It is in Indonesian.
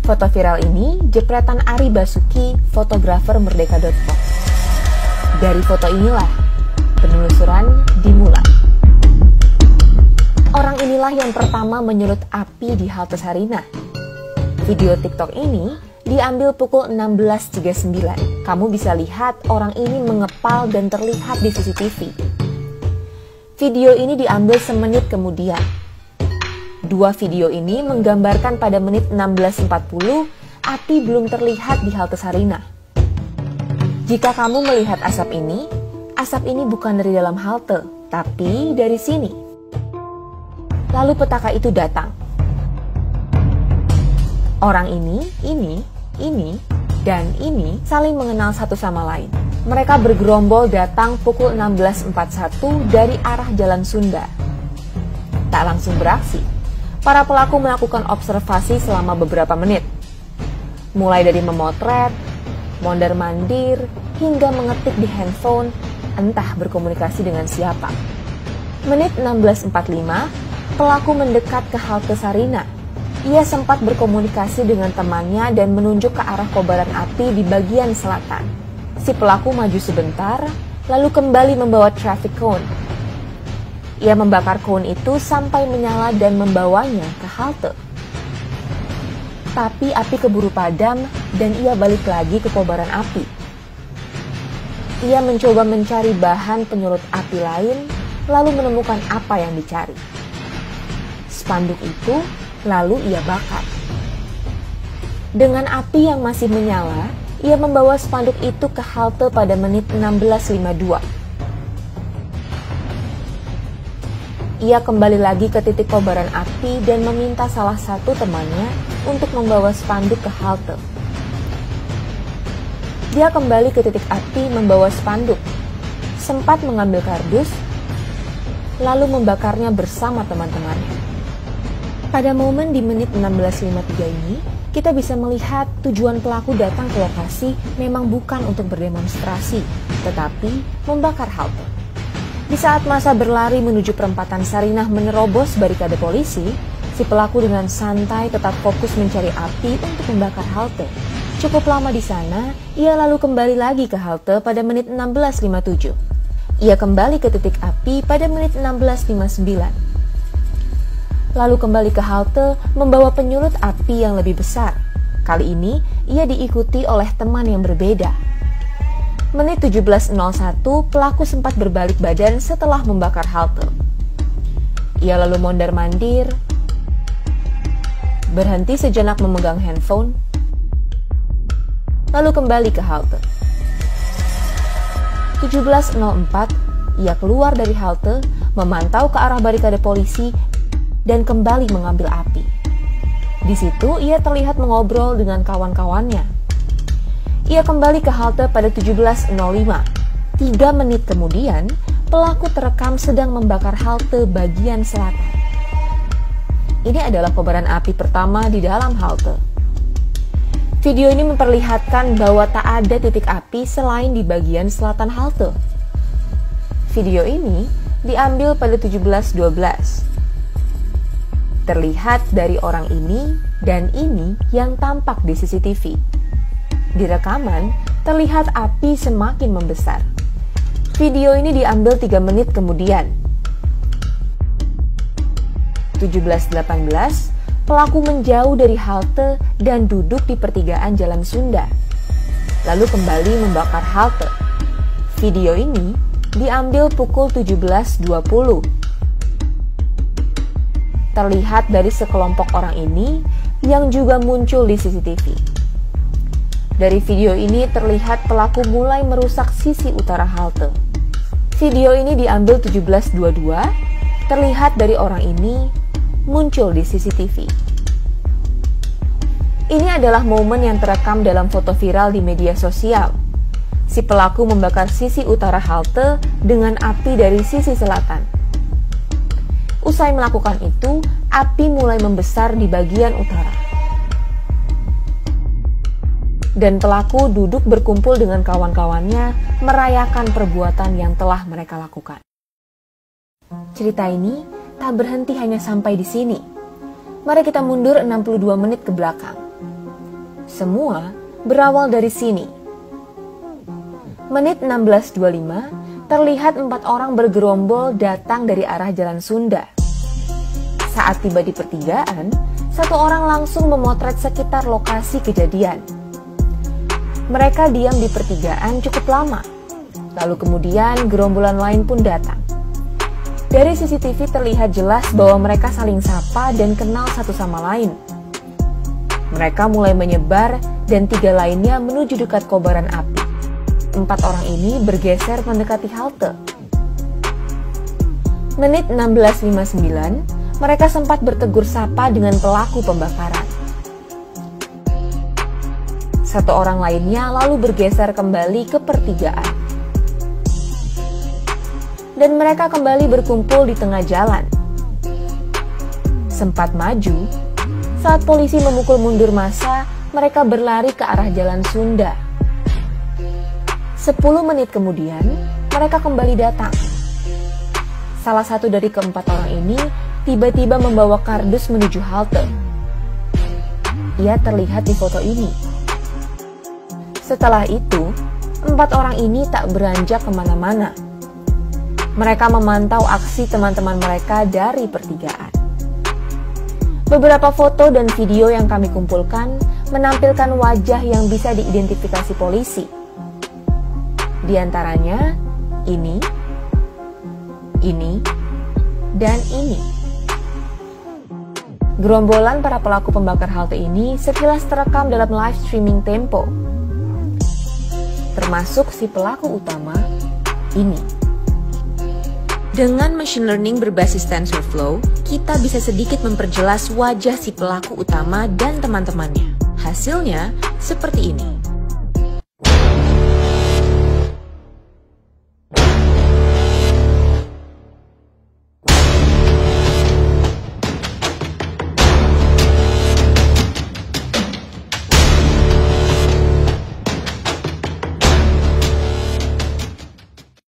Foto viral ini jepretan Ari Basuki, fotografer merdeka.com. Dari foto inilah penelusuran dimulai. Orang inilah yang pertama menyulut api di halte Sarinah. Video TikTok ini diambil pukul 16.39. Kamu bisa lihat orang ini mengepal dan terlihat di CCTV. Video ini diambil semenit kemudian. Dua video ini menggambarkan pada menit 16.40 api belum terlihat di halte Sarinah. Jika kamu melihat asap ini bukan dari dalam halte, tapi dari sini. Lalu petaka itu datang. Orang ini, dan ini saling mengenal satu sama lain. Mereka bergerombol datang pukul 16.41 dari arah Jalan Sunda. Tak langsung beraksi. Para pelaku melakukan observasi selama beberapa menit. Mulai dari memotret, mondar-mandir, hingga mengetik di handphone, entah berkomunikasi dengan siapa. Menit 16.45, pelaku mendekat ke halte Sarinah. Ia sempat berkomunikasi dengan temannya dan menunjuk ke arah kobaran api di bagian selatan. Si pelaku maju sebentar, lalu kembali membawa traffic cone. Ia membakar cone itu sampai menyala dan membawanya ke halte. Tapi api keburu padam dan ia balik lagi ke kobaran api. Ia mencoba mencari bahan penyulut api lain, lalu menemukan apa yang dicari. Spanduk itu lalu ia bakar. Dengan api yang masih menyala, ia membawa spanduk itu ke halte pada menit 16.52. Ia kembali lagi ke titik kobaran api dan meminta salah satu temannya untuk membawa spanduk ke halte. Dia kembali ke titik api membawa spanduk, sempat mengambil kardus, lalu membakarnya bersama teman-temannya. Pada momen di menit 16.53 ini, kita bisa melihat tujuan pelaku datang ke lokasi memang bukan untuk berdemonstrasi, tetapi membakar halte. Di saat masa berlari menuju perempatan Sarinah menerobos barikade polisi, si pelaku dengan santai tetap fokus mencari api untuk membakar halte. Cukup lama di sana, ia lalu kembali lagi ke halte pada menit 16.57. Ia kembali ke titik api pada menit 16.59. Lalu kembali ke halte membawa penyulut api yang lebih besar. Kali ini, ia diikuti oleh teman yang berbeda. Menit 17.01, pelaku sempat berbalik badan setelah membakar halte. Ia lalu mondar-mandir, berhenti sejenak memegang handphone, lalu kembali ke halte. 17.04, ia keluar dari halte, memantau ke arah barikade polisi, dan kembali mengambil api. Di situ ia terlihat mengobrol dengan kawan-kawannya. Ia kembali ke halte pada 17.05. 3 menit kemudian, pelaku terekam sedang membakar halte bagian selatan. Ini adalah kobaran api pertama di dalam halte. Video ini memperlihatkan bahwa tak ada titik api selain di bagian selatan halte. Video ini diambil pada 17.12. Terlihat dari orang ini dan ini yang tampak di CCTV. Di rekaman, terlihat api semakin membesar. Video ini diambil 3 menit kemudian. 17.18, pelaku menjauh dari halte dan duduk di pertigaan Jalan Sunda. Lalu kembali membakar halte. Video ini diambil pukul 17.20. Terlihat dari sekelompok orang ini yang juga muncul di CCTV. Dari video ini terlihat pelaku mulai merusak sisi utara halte. Video ini diambil 17.22, terlihat dari orang ini muncul di CCTV. Ini adalah momen yang terekam dalam foto viral di media sosial. Si pelaku membakar sisi utara halte dengan api dari sisi selatan. Usai melakukan itu, api mulai membesar di bagian utara. Dan pelaku duduk berkumpul dengan kawan-kawannya merayakan perbuatan yang telah mereka lakukan. Cerita ini tak berhenti hanya sampai di sini. Mari kita mundur 62 menit ke belakang. Semua berawal dari sini. Menit 16.25, terlihat 4 orang bergerombol datang dari arah Jalan Sunda. Saat tiba di pertigaan, 1 orang langsung memotret sekitar lokasi kejadian. Mereka diam di pertigaan cukup lama, lalu kemudian gerombolan lain pun datang. Dari CCTV terlihat jelas bahwa mereka saling sapa dan kenal satu sama lain. Mereka mulai menyebar dan 3 lainnya menuju dekat kobaran api. 4 orang ini bergeser mendekati halte. Menit 16.59, mereka sempat bertegur sapa dengan pelaku pembakaran. 1 orang lainnya lalu bergeser kembali ke pertigaan. Dan mereka kembali berkumpul di tengah jalan. Sempat maju, saat polisi memukul mundur massa, mereka berlari ke arah Jalan Sunda. 10 menit kemudian, mereka kembali datang. Salah satu dari keempat orang ini tiba-tiba membawa kardus menuju halte. Ia terlihat di foto ini. Setelah itu, 4 orang ini tak beranjak kemana-mana. Mereka memantau aksi teman-teman mereka dari pertigaan. Beberapa foto dan video yang kami kumpulkan menampilkan wajah yang bisa diidentifikasi polisi. Di antaranya ini, dan ini. Gerombolan para pelaku pembakar halte ini sekilas terekam dalam live streaming Tempo, termasuk si pelaku utama ini. Dengan machine learning berbasis TensorFlow, kita bisa sedikit memperjelas wajah si pelaku utama dan teman-temannya. Hasilnya seperti ini.